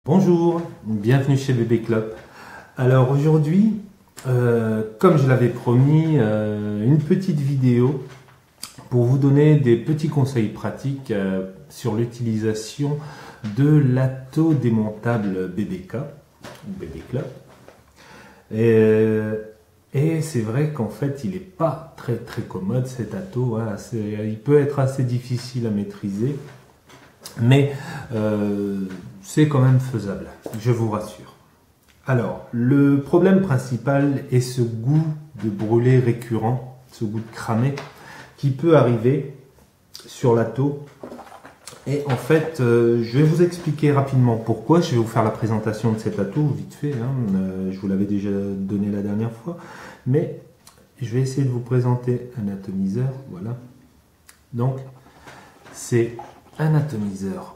Bonjour, bienvenue chez Bébé Club. Alors aujourd'hui, comme je l'avais promis, une petite vidéo pour vous donner des petits conseils pratiques sur l'utilisation de l'atto démontable BBK, Bébé Club. Et c'est vrai qu'en fait, il n'est pas très commode cet atto, hein. Il peut être assez difficile à maîtriser. Mais c'est quand même faisable, je vous rassure. Alors, le problème principal est ce goût de brûler récurrent, ce goût de cramer, qui peut arriver sur l'atto. Et en fait, je vais vous expliquer rapidement pourquoi. Je vais vous faire la présentation de cet atto, vite fait, hein. Je vous l'avais déjà donné la dernière fois. Mais je vais essayer de vous présenter un atomiseur, voilà. Donc, c'est un atomiseur.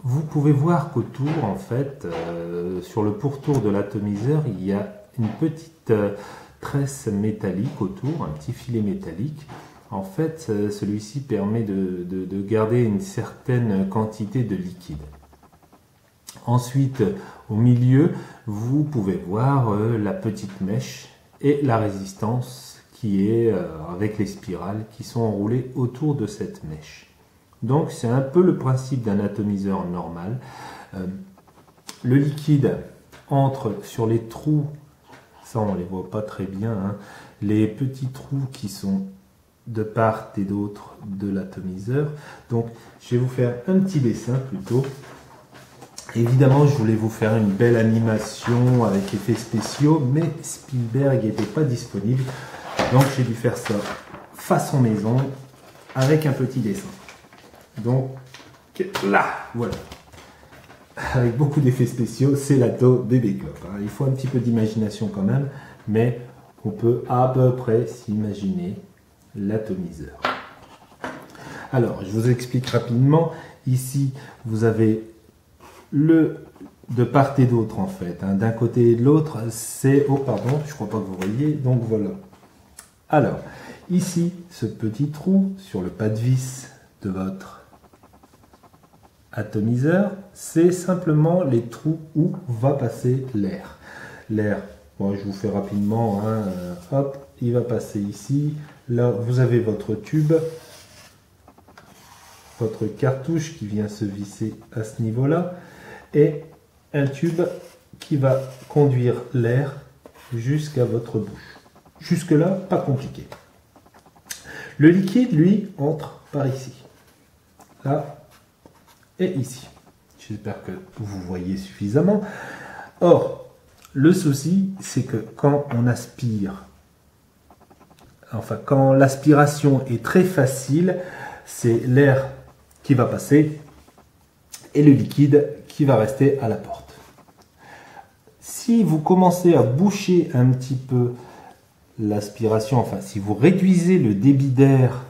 Vous pouvez voir qu'autour, en fait, sur le pourtour de l'atomiseur, il y a une petite tresse métallique autour, un petit filet métallique. En fait, celui-ci permet de garder une certaine quantité de liquide. Ensuite, au milieu, vous pouvez voir la petite mèche et la résistance qui est avec les spirales qui sont enroulées autour de cette mèche. Donc c'est un peu le principe d'un atomiseur normal. Le liquide entre sur les trous, ça on ne les voit pas très bien, hein, les petits trous qui sont de part et d'autre de l'atomiseur. Donc je vais vous faire un petit dessin plutôt. Évidemment je voulais vous faire une belle animation avec effets spéciaux, mais Spielberg n'était pas disponible. Donc j'ai dû faire ça façon maison avec un petit dessin. Donc là, voilà, avec beaucoup d'effets spéciaux, c'est l'atto Bébé Club. Il faut un petit peu d'imagination quand même, mais on peut à peu près s'imaginer l'atomiseur. Alors, je vous explique rapidement. Ici, vous avez de part et d'autre en fait. Hein, d'un côté et de l'autre, c'est... Oh, pardon, je crois pas que vous voyez. Donc voilà. Alors, ici, ce petit trou sur le pas de vis de votre atomiseur, c'est simplement les trous où va passer l'air. L'air, bon, je vous fais rapidement, hein, hop, il va passer ici. Là, vous avez votre tube, votre cartouche qui vient se visser à ce niveau-là, et un tube qui va conduire l'air jusqu'à votre bouche. Jusque-là, pas compliqué. Le liquide, lui, entre par ici. Là, et ici. J'espère que vous voyez suffisamment. Or, le souci, c'est que quand on aspire, enfin quand l'aspiration est très facile, c'est l'air qui va passer et le liquide qui va rester à la porte. Si vous commencez à boucher un petit peu l'aspiration, enfin si vous réduisez le débit d'air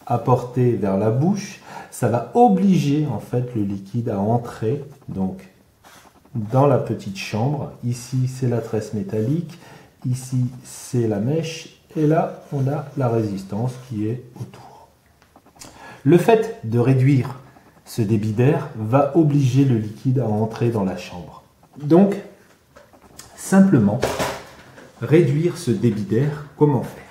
apporté vers la bouche, ça va obliger en fait le liquide à entrer donc dans la petite chambre. Ici c'est la tresse métallique, ici c'est la mèche et là on a la résistance qui est autour. Le fait de réduire ce débit d'air va obliger le liquide à entrer dans la chambre. Donc simplement réduire ce débit d'air, comment faire?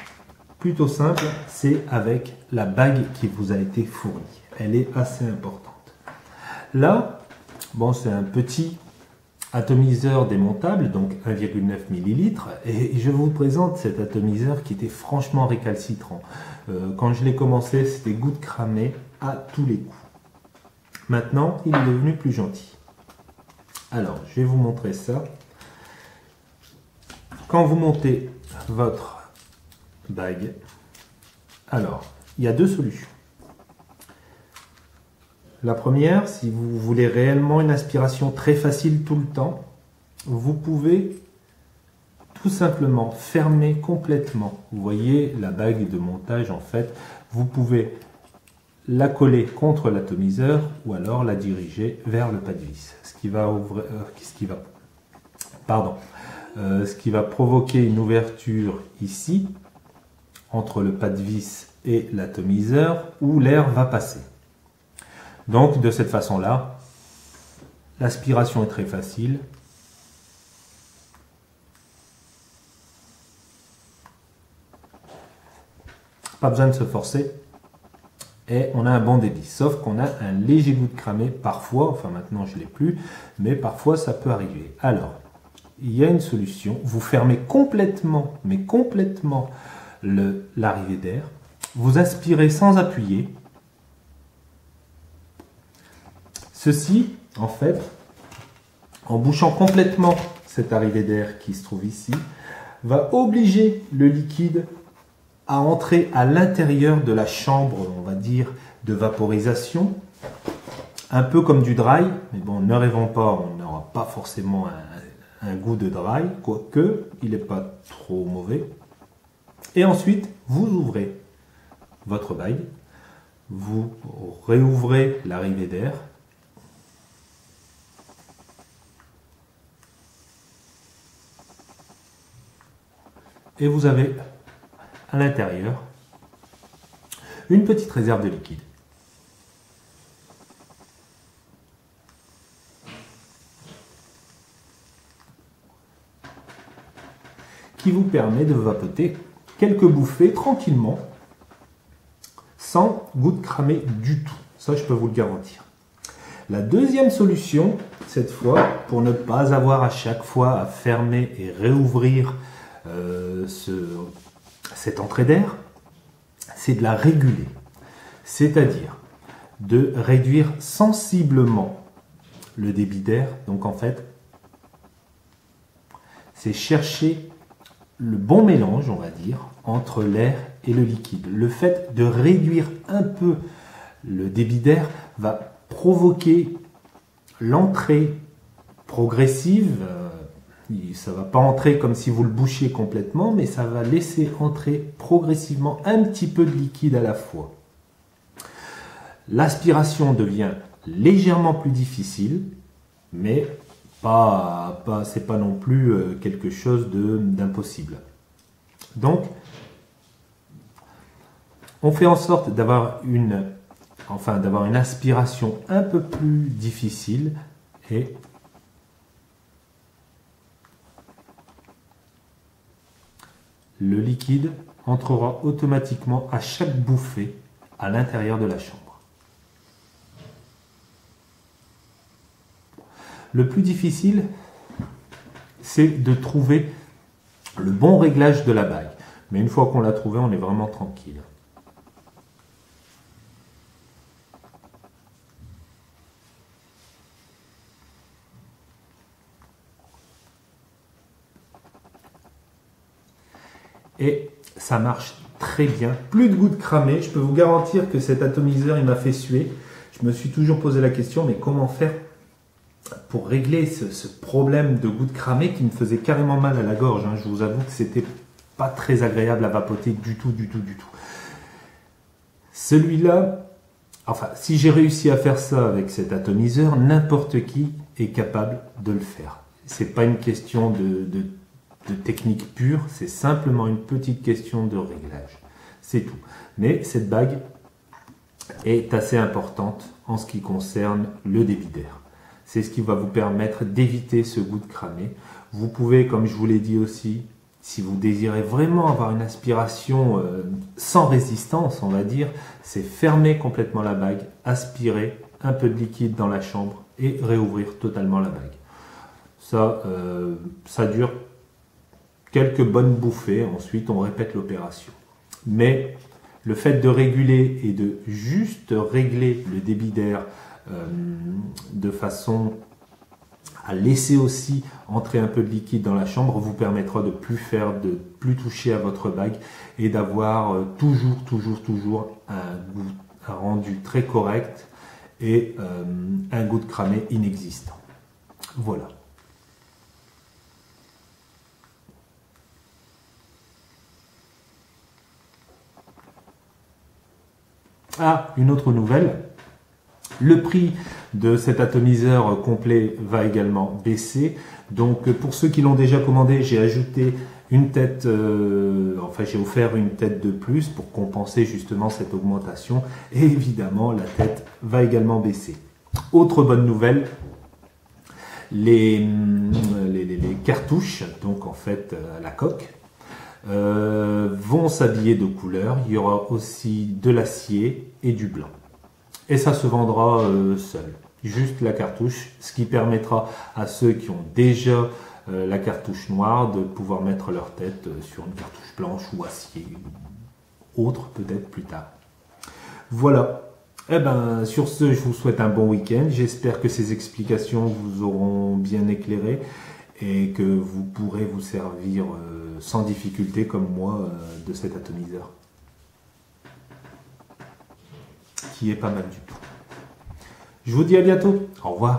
Plutôt simple, c'est avec la bague qui vous a été fournie. Elle est assez importante. Là, bon, c'est un petit atomiseur démontable, donc 1,9 ml. Et je vous présente cet atomiseur qui était franchement récalcitrant. Quand je l'ai commencé, c'était goût de cramer à tous les coups. Maintenant, il est devenu plus gentil. Alors, je vais vous montrer ça. Quand vous montez votre bague, alors il y a deux solutions. La première, si vous voulez réellement une aspiration très facile tout le temps, vous pouvez tout simplement fermer complètement. Vous voyez la bague de montage en fait, vous pouvez la coller contre l'atomiseur ou alors la diriger vers le pas de vis, ce qui va provoquer une ouverture ici entre le pas de vis et l'atomiseur où l'air va passer. Donc de cette façon-là, L'aspiration est très facile. Pas besoin de se forcer. Et on a un bon débit. Sauf qu'on a un léger goût de cramé parfois. Enfin maintenant je ne l'ai plus. Mais parfois ça peut arriver. Alors, il y a une solution. Vous fermez complètement, mais complètement l'arrivée d'air. Vous aspirez sans appuyer. Ceci, en fait, en bouchant complètement cette arrivée d'air qui se trouve ici, va obliger le liquide à entrer à l'intérieur de la chambre, on va dire, de vaporisation, un peu comme du dry, mais bon, ne rêvons pas, on n'aura pas forcément un goût de dry, quoique il n'est pas trop mauvais. Et ensuite, vous ouvrez votre bague, vous réouvrez l'arrivée d'air, et vous avez à l'intérieur une petite réserve de liquide. Qui vous permet de vapoter quelques bouffées tranquillement, sans goût de cramé du tout. Ça, je peux vous le garantir. La deuxième solution, cette fois, pour ne pas avoir à chaque fois à fermer et réouvrir cette entrée d'air, c'est de la réguler. C'est-à-dire de réduire sensiblement le débit d'air. Donc en fait, c'est chercher le bon mélange, on va dire, entre l'air et le liquide. Le fait de réduire un peu le débit d'air va provoquer l'entrée progressive. Ça ne va pas entrer comme si vous le bouchiez complètement, mais ça va laisser entrer progressivement un petit peu de liquide à la fois. L'aspiration devient légèrement plus difficile, mais c'est pas non plus quelque chose d'impossible. Donc, on fait en sorte d'avoir une aspiration un peu plus difficile et le liquide entrera automatiquement à chaque bouffée à l'intérieur de la chambre. Le plus difficile, c'est de trouver le bon réglage de la bague. Mais une fois qu'on l'a trouvé, on est vraiment tranquille. Et ça marche très bien. Plus de gouttes cramées. Je peux vous garantir que cet atomiseur, il m'a fait suer. Je me suis toujours posé la question, mais comment faire pour régler ce problème de gouttes cramées qui me faisait carrément mal à la gorge. Je vous avoue que c'était pas très agréable à vapoter du tout. Celui-là, enfin, si j'ai réussi à faire ça avec cet atomiseur, n'importe qui est capable de le faire. C'est pas une question de technique pure, c'est simplement une petite question de réglage. C'est tout. Mais cette bague est assez importante en ce qui concerne le débit d'air. C'est ce qui va vous permettre d'éviter ce goût de cramé. Vous pouvez, comme je vous l'ai dit aussi, si vous désirez vraiment avoir une aspiration sans résistance, on va dire, c'est fermer complètement la bague, aspirer un peu de liquide dans la chambre et réouvrir totalement la bague. Ça dure quelques bonnes bouffées, ensuite on répète l'opération. Mais le fait de réguler et de juste régler le débit d'air de façon à laisser aussi entrer un peu de liquide dans la chambre vous permettra de plus toucher à votre bague et d'avoir toujours un rendu très correct et un goût de cramé inexistant. Voilà. Ah, une autre nouvelle. Le prix de cet atomiseur complet va également baisser. Donc pour ceux qui l'ont déjà commandé, j'ai ajouté une tête, j'ai offert une tête de plus pour compenser justement cette augmentation. Et évidemment, la tête va également baisser. Autre bonne nouvelle, Les cartouches, donc en fait la coque, vont s'habiller de couleurs. Il y aura aussi de l'acier et du blanc. Et ça se vendra seul, juste la cartouche, ce qui permettra à ceux qui ont déjà la cartouche noire de pouvoir mettre leur tête sur une cartouche blanche ou acier, ou autre peut-être plus tard. Voilà. Eh ben, sur ce, je vous souhaite un bon week-end. J'espère que ces explications vous auront bien éclairé et que vous pourrez vous servir sans difficulté comme moi de cet atomiseur, qui est pas mal du tout. Je vous dis à bientôt. Au revoir.